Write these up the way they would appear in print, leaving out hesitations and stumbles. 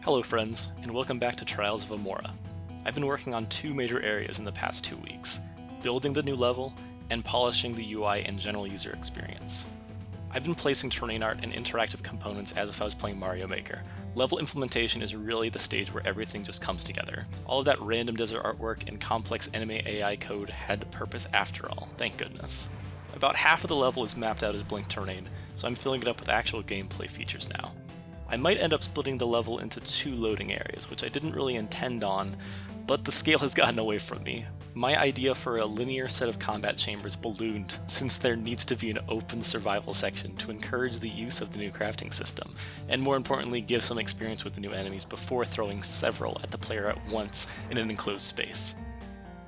Hello friends, and welcome back to Trials of Imorah. I've been working on two major areas in the past 2 weeks, building the new level and polishing the UI and general user experience. I've been placing terrain art and interactive components as if I was playing Mario Maker. Level implementation is really the stage where everything just comes together. All of that random desert artwork and complex anime AI code had purpose after all, thank goodness. About half of the level is mapped out as blank terrain, so I'm filling it up with actual gameplay features now. I might end up splitting the level into 2 loading areas, which I didn't really intend on, but the scale has gotten away from me. My idea for a linear set of combat chambers ballooned, since there needs to be an open survival section to encourage the use of the new crafting system, and more importantly give some experience with the new enemies before throwing several at the player at once in an enclosed space.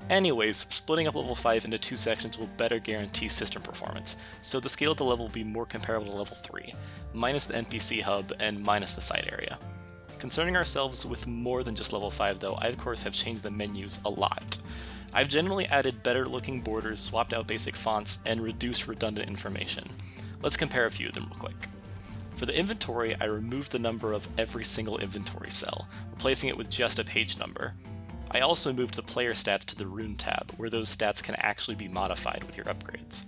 Anyways, splitting up level 5 into 2 sections will better guarantee system performance, so the scale of the level will be more comparable to level 3, minus the NPC hub and minus the side area. Concerning ourselves with more than just level 5 though, I of course have changed the menus a lot. I've generally added better looking borders, swapped out basic fonts, and reduced redundant information. Let's compare a few of them real quick. For the inventory, I removed the number of every single inventory cell, replacing it with just a page number. I also moved the player stats to the rune tab, where those stats can actually be modified with your upgrades.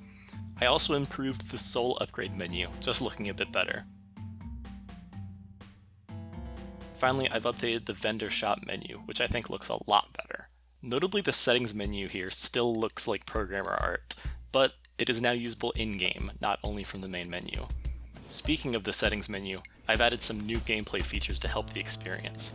I also improved the soul upgrade menu, just looking a bit better. Finally, I've updated the vendor shop menu, which I think looks a lot better. Notably, the settings menu here still looks like programmer art, but it is now usable in-game, not only from the main menu. Speaking of the settings menu, I've added some new gameplay features to help the experience.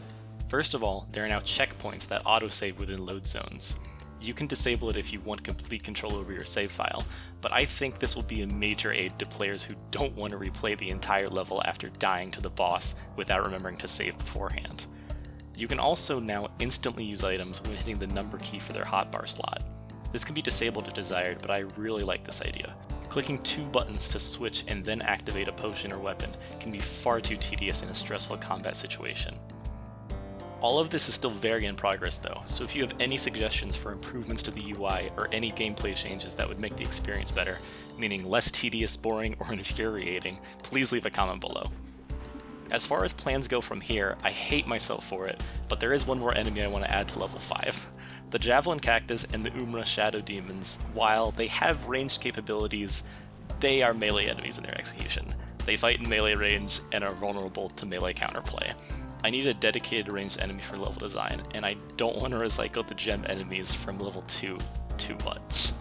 First of all, there are now checkpoints that autosave within load zones. You can disable it if you want complete control over your save file, but I think this will be a major aid to players who don't want to replay the entire level after dying to the boss without remembering to save beforehand. You can also now instantly use items when hitting the number key for their hotbar slot. This can be disabled if desired, but I really like this idea. Clicking 2 buttons to switch and then activate a potion or weapon can be far too tedious in a stressful combat situation. All of this is still very in progress though, so if you have any suggestions for improvements to the UI or any gameplay changes that would make the experience better, meaning less tedious, boring, or infuriating, please leave a comment below. As far as plans go from here, I hate myself for it, but there is one more enemy I want to add to level 5. The Javelin Cactus and the Imorah Shadow Demons, while they have ranged capabilities, they are melee enemies in their execution. They fight in melee range and are vulnerable to melee counterplay. I need a dedicated ranged enemy for level design, and I don't want to recycle the gem enemies from level 2 too much.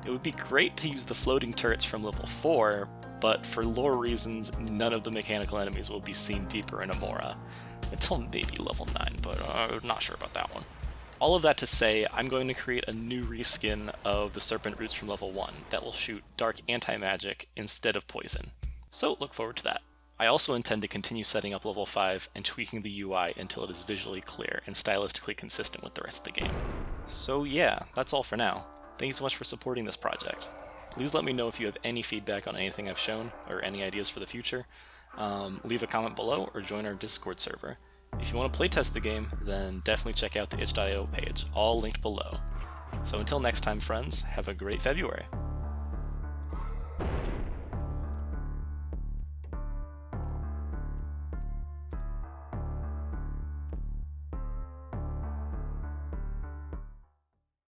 It would be great to use the floating turrets from level 4, but for lore reasons, none of the mechanical enemies will be seen deeper in Imorah. Until maybe level 9, but I'm not sure about that one. All of that to say, I'm going to create a new reskin of the Serpent Roots from level 1 that will shoot dark anti-magic instead of poison. So look forward to that. I also intend to continue setting up level 5 and tweaking the UI until it is visually clear and stylistically consistent with the rest of the game. So yeah, that's all for now. Thank you so much for supporting this project. Please let me know if you have any feedback on anything I've shown or any ideas for the future. Leave a comment below or join our Discord server. If you want to playtest the game, then definitely check out the itch.io page, all linked below. So until next time friends, have a great February!